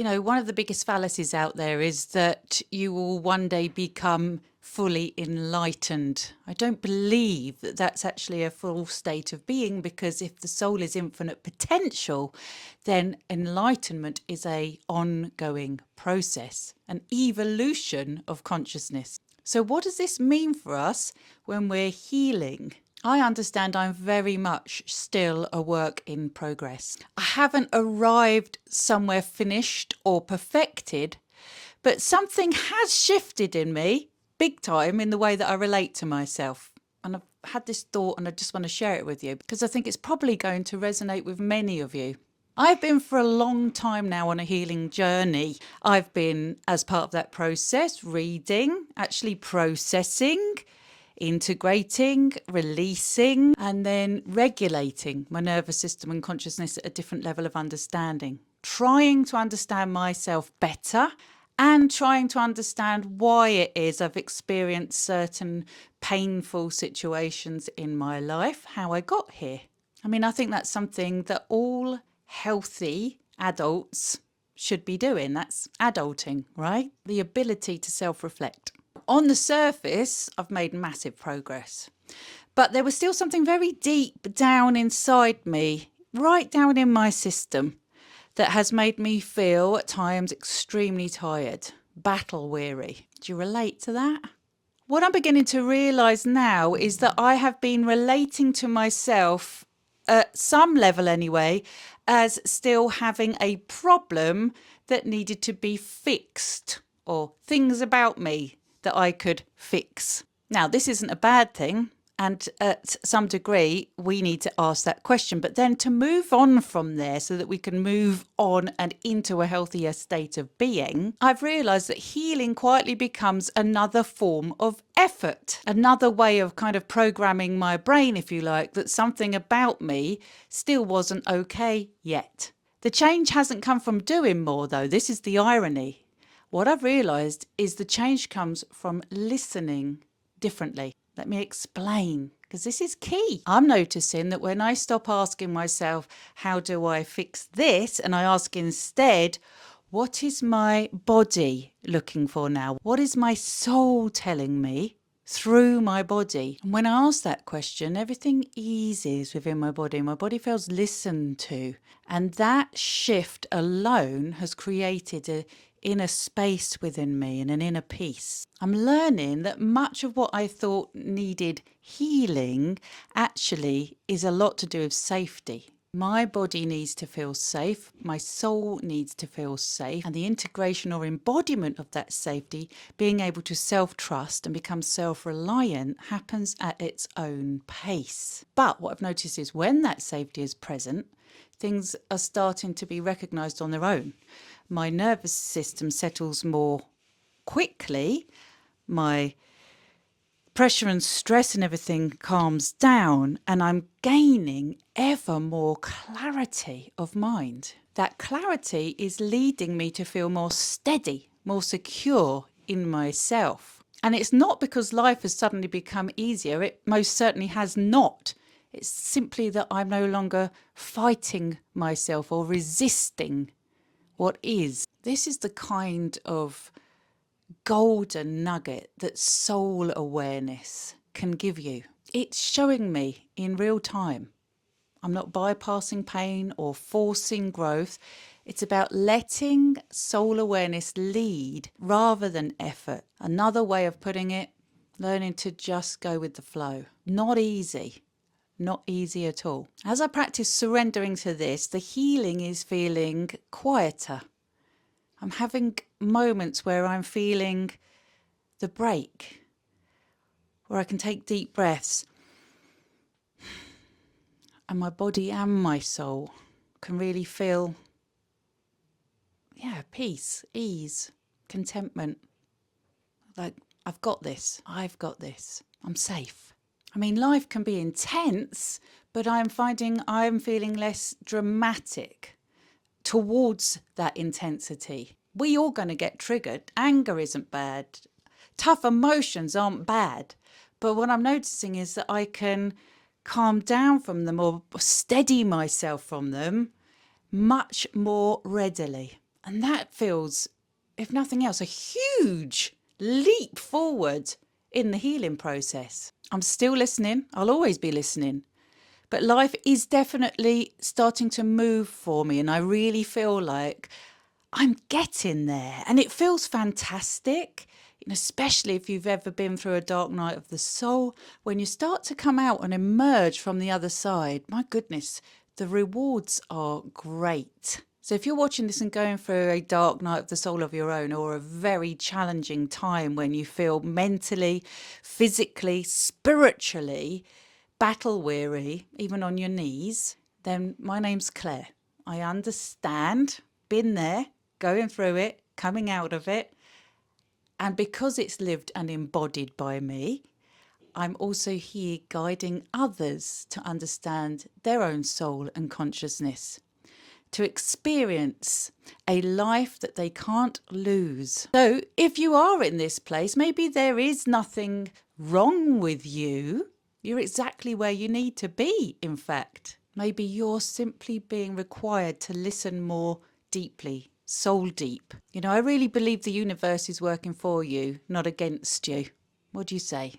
One of the biggest fallacies out there is that you will one day become fully enlightened. I don't believe that that's actually a full state of being, because if the soul is infinite potential, then enlightenment is a ongoing process, an evolution of consciousness. So what does this mean for us when we're healing? I understand I'm very much still a work in progress. I haven't arrived somewhere finished or perfected, but something has shifted in me big time in the way that I relate to myself. And I've had this thought and I just want to share it with you because I think it's probably going to resonate with many of you. I've been for a long time now on a healing journey. I've been, as part of that process, reading, actually processing, integrating, releasing, and then regulating my nervous system and consciousness at a different level of understanding, trying to understand myself better and trying to understand why it is I've experienced certain painful situations in my life, how I got here. I think that's something that all healthy adults should be doing. That's adulting, right? The ability to self-reflect. On the surface, I've made massive progress, but there was still something very deep down inside me, right down in my system, that has made me feel at times extremely tired, battle weary. Do you relate to that? What I'm beginning to realise now is that I have been relating to myself, at some level anyway, as still having a problem that needed to be fixed, or things about me that I could fix. Now, this isn't a bad thing, and at some degree we need to ask that question, but then to move on from there so that we can move on and into a healthier state of being, I've realised that healing quietly becomes another form of effort, another way of kind of programming my brain, if you like, that something about me still wasn't okay yet. The change hasn't come from doing more, though. This is the irony. What I've realised is the change comes from listening differently. Let me explain, because this is key. I'm noticing that when I stop asking myself, how do I fix this? And I ask instead, what is my body looking for now? What is my soul telling me through my body? And when I ask that question, everything eases within my body. My body feels listened to. And that shift alone has created a inner space within me and an inner peace. I'm learning that much of what I thought needed healing actually is a lot to do with safety. My body needs to feel safe, my soul needs to feel safe, and the integration or embodiment of that safety, being able to self-trust and become self-reliant, happens at its own pace. But what I've noticed is when that safety is present, things are starting to be recognised on their own. My nervous system settles more quickly, my pressure and stress and everything calms down, and I'm gaining ever more clarity of mind. That clarity is leading me to feel more steady, more secure in myself. And it's not because life has suddenly become easier. It most certainly has not. It's simply that I'm no longer fighting myself or resisting what is. This is the kind of golden nugget that soul awareness can give you. It's showing me in real time. I'm not bypassing pain or forcing growth. It's about letting soul awareness lead rather than effort. Another way of putting it, learning to just go with the flow. Not easy. Not easy at all. As I practice surrendering to this, the healing is feeling quieter. I'm having moments where I'm feeling the break, where I can take deep breaths, and my body and my soul can really feel, peace, ease, contentment. Like, I've got this, I'm safe. Life can be intense, but I'm finding I'm feeling less dramatic towards that intensity. We all going to get triggered. Anger isn't bad. Tough emotions aren't bad. But what I'm noticing is that I can calm down from them or steady myself from them much more readily. And that feels, if nothing else, a huge leap forward in the healing process. I'm still listening. I'll always be listening. But life is definitely starting to move for me. And I really feel like I'm getting there. And it feels fantastic, especially if you've ever been through a dark night of the soul. When you start to come out and emerge from the other side, my goodness, the rewards are great. So if you're watching this and going through a dark night of the soul of your own, or a very challenging time when you feel mentally, physically, spiritually battle weary, even on your knees, then my name's Claire. I understand, been there, going through it, coming out of it. And because it's lived and embodied by me, I'm also here guiding others to understand their own soul and consciousness, to experience a life that they can't lose. So if you are in this place, maybe there is nothing wrong with you. You're exactly where you need to be, in fact. Maybe you're simply being required to listen more deeply, soul deep. I really believe the universe is working for you, not against you. What do you say?